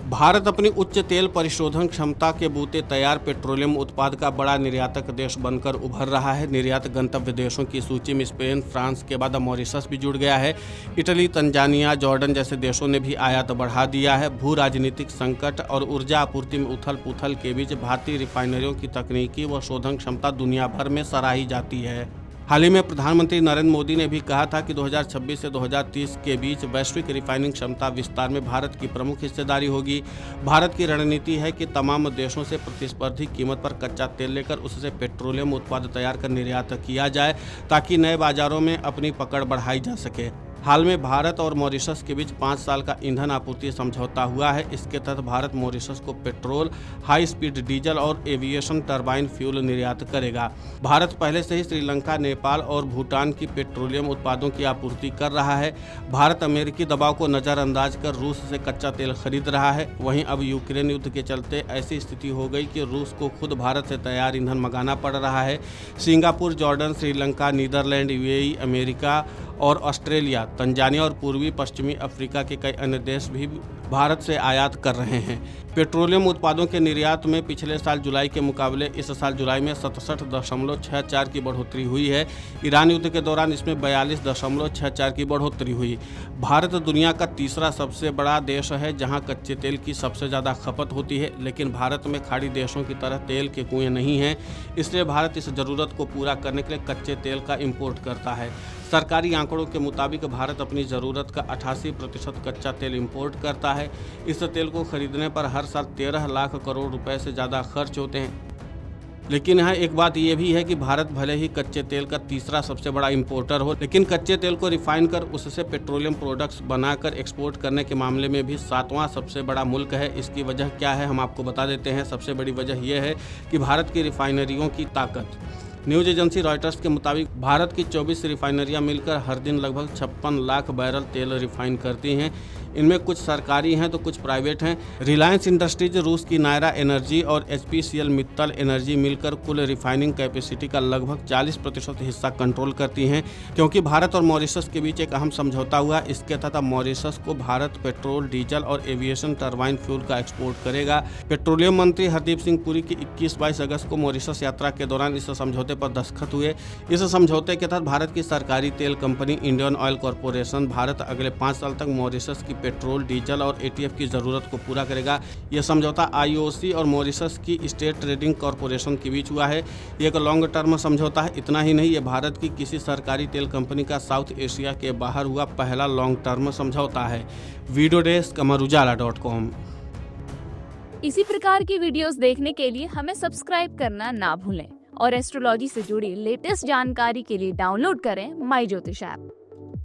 भारत अपनी उच्च तेल परिशोधन क्षमता के बूते तैयार पेट्रोलियम उत्पाद का बड़ा निर्यातक देश बनकर उभर रहा है। निर्यात गंतव्य देशों की सूची में स्पेन, फ्रांस के बाद मॉरिशस भी जुड़ गया है। इटली, तंजानिया, जॉर्डन जैसे देशों ने भी आयात बढ़ा दिया है। भू राजनीतिक संकट और ऊर्जा आपूर्ति में उथल पुथल के बीच भारतीय रिफाइनरियों की तकनीकी व शोधन क्षमता दुनिया भर में सराही जाती है। हाल ही में प्रधानमंत्री नरेंद्र मोदी ने भी कहा था कि 2026 से 2030 के बीच वैश्विक रिफाइनिंग क्षमता विस्तार में भारत की प्रमुख हिस्सेदारी होगी। भारत की रणनीति है कि तमाम देशों से प्रतिस्पर्धी कीमत पर कच्चा तेल लेकर उससे पेट्रोलियम उत्पाद तैयार कर निर्यात किया जाए ताकि नए बाजारों में अपनी पकड़ बढ़ाई जा सके। हाल में भारत और मॉरिशस के बीच 5 साल का ईंधन आपूर्ति समझौता हुआ है। इसके तहत भारत मॉरिशस को पेट्रोल, हाई स्पीड डीजल और एविएशन टरबाइन फ्यूल निर्यात करेगा। भारत पहले से ही श्रीलंका, नेपाल और भूटान की पेट्रोलियम उत्पादों की आपूर्ति कर रहा है। भारत अमेरिकी दबाव को नज़रअंदाज कर रूस से कच्चा तेल खरीद रहा है। वहीं अब यूक्रेन युद्ध के चलते ऐसी स्थिति हो गई कि रूस को खुद भारत से तैयार ईंधन मंगाना पड़ रहा है। Singapore, Jordan, Sri Lanka, Netherland, UAE, America और ऑस्ट्रेलिया, तंजानिया और पूर्वी पश्चिमी अफ्रीका के कई अन्य देश भी भारत से आयात कर रहे हैं। पेट्रोलियम उत्पादों के निर्यात में पिछले साल जुलाई के मुकाबले इस साल जुलाई में 67.64 की बढ़ोतरी हुई है। ईरान युद्ध के दौरान इसमें 42.64 की बढ़ोतरी हुई। भारत दुनिया का तीसरा सबसे बड़ा देश है जहां कच्चे तेल की सबसे ज़्यादा खपत होती है, लेकिन भारत में खाड़ी देशों की तरह तेल के कुएं नहीं हैं। इसलिए भारत इस ज़रूरत को पूरा करने के लिए कच्चे तेल का इम्पोर्ट करता है। सरकारी आंकड़ों के मुताबिक भारत अपनी ज़रूरत का 88% कच्चा तेल इंपोर्ट करता है। इस तेल को खरीदने पर हर साल 13 लाख करोड़ रुपए से ज़्यादा खर्च होते हैं। लेकिन यहाँ एक बात यह भी है कि भारत भले ही कच्चे तेल का तीसरा सबसे बड़ा इंपोर्टर हो, लेकिन कच्चे तेल को रिफाइन कर उससे पेट्रोलियम प्रोडक्ट्स बनाकर एक्सपोर्ट करने के मामले में भी 7वां सबसे बड़ा मुल्क है। इसकी वजह क्या है हम आपको बता देते हैं। सबसे बड़ी वजह यह है कि भारत की रिफाइनरियों की ताकत। न्यूज़ एजेंसी रॉयटर्स के मुताबिक भारत की 24 रिफाइनरियां मिलकर हर दिन लगभग 56 लाख बैरल तेल रिफाइन करती हैं। इनमें कुछ सरकारी हैं तो कुछ प्राइवेट हैं। रिलायंस इंडस्ट्रीज, रूस की नायरा एनर्जी और एचपीसीएल मित्तल एनर्जी मिलकर कुल रिफाइनिंग कैपेसिटी का लगभग 40% हिस्सा कंट्रोल करती हैं। क्योंकि भारत और मॉरिशस के बीच एक अहम समझौता हुआ, इसके तहत मॉरिशस को भारत पेट्रोल, डीजल और एविएशन टरबाइन फ्यूल का एक्सपोर्ट करेगा। पेट्रोलियम मंत्री हरदीप सिंह पुरी की 21-22 अगस्त को मॉरिशस यात्रा के दौरान इस समझौते पर दस्तखत हुए। इस समझौते के तहत भारत की सरकारी तेल company Indian oil corporation Bharat अगले 5 साल तक मॉरिशस की पेट्रोल, डीजल और एटीएफ की ज़रूरत को पूरा करेगा। यह समझौता आईओसी और मॉरिशस की स्टेट ट्रेडिंग कॉरपोरेशन के बीच हुआ है। ये एक लॉन्ग टर्म समझौता है। इतना ही नहीं, ये भारत की किसी सरकारी तेल कंपनी का साउथ एशिया के बाहर हुआ पहला लॉन्ग टर्म समझौता है। Video desk amarujala.com। इसी प्रकार की वीडियोस देखने के लिए हमें सब्सक्राइब करना ना भूलें और एस्ट्रोलॉजी से जुड़ी लेटेस्ट जानकारी के लिए डाउनलोड करें माई ज्योतिष ऐप।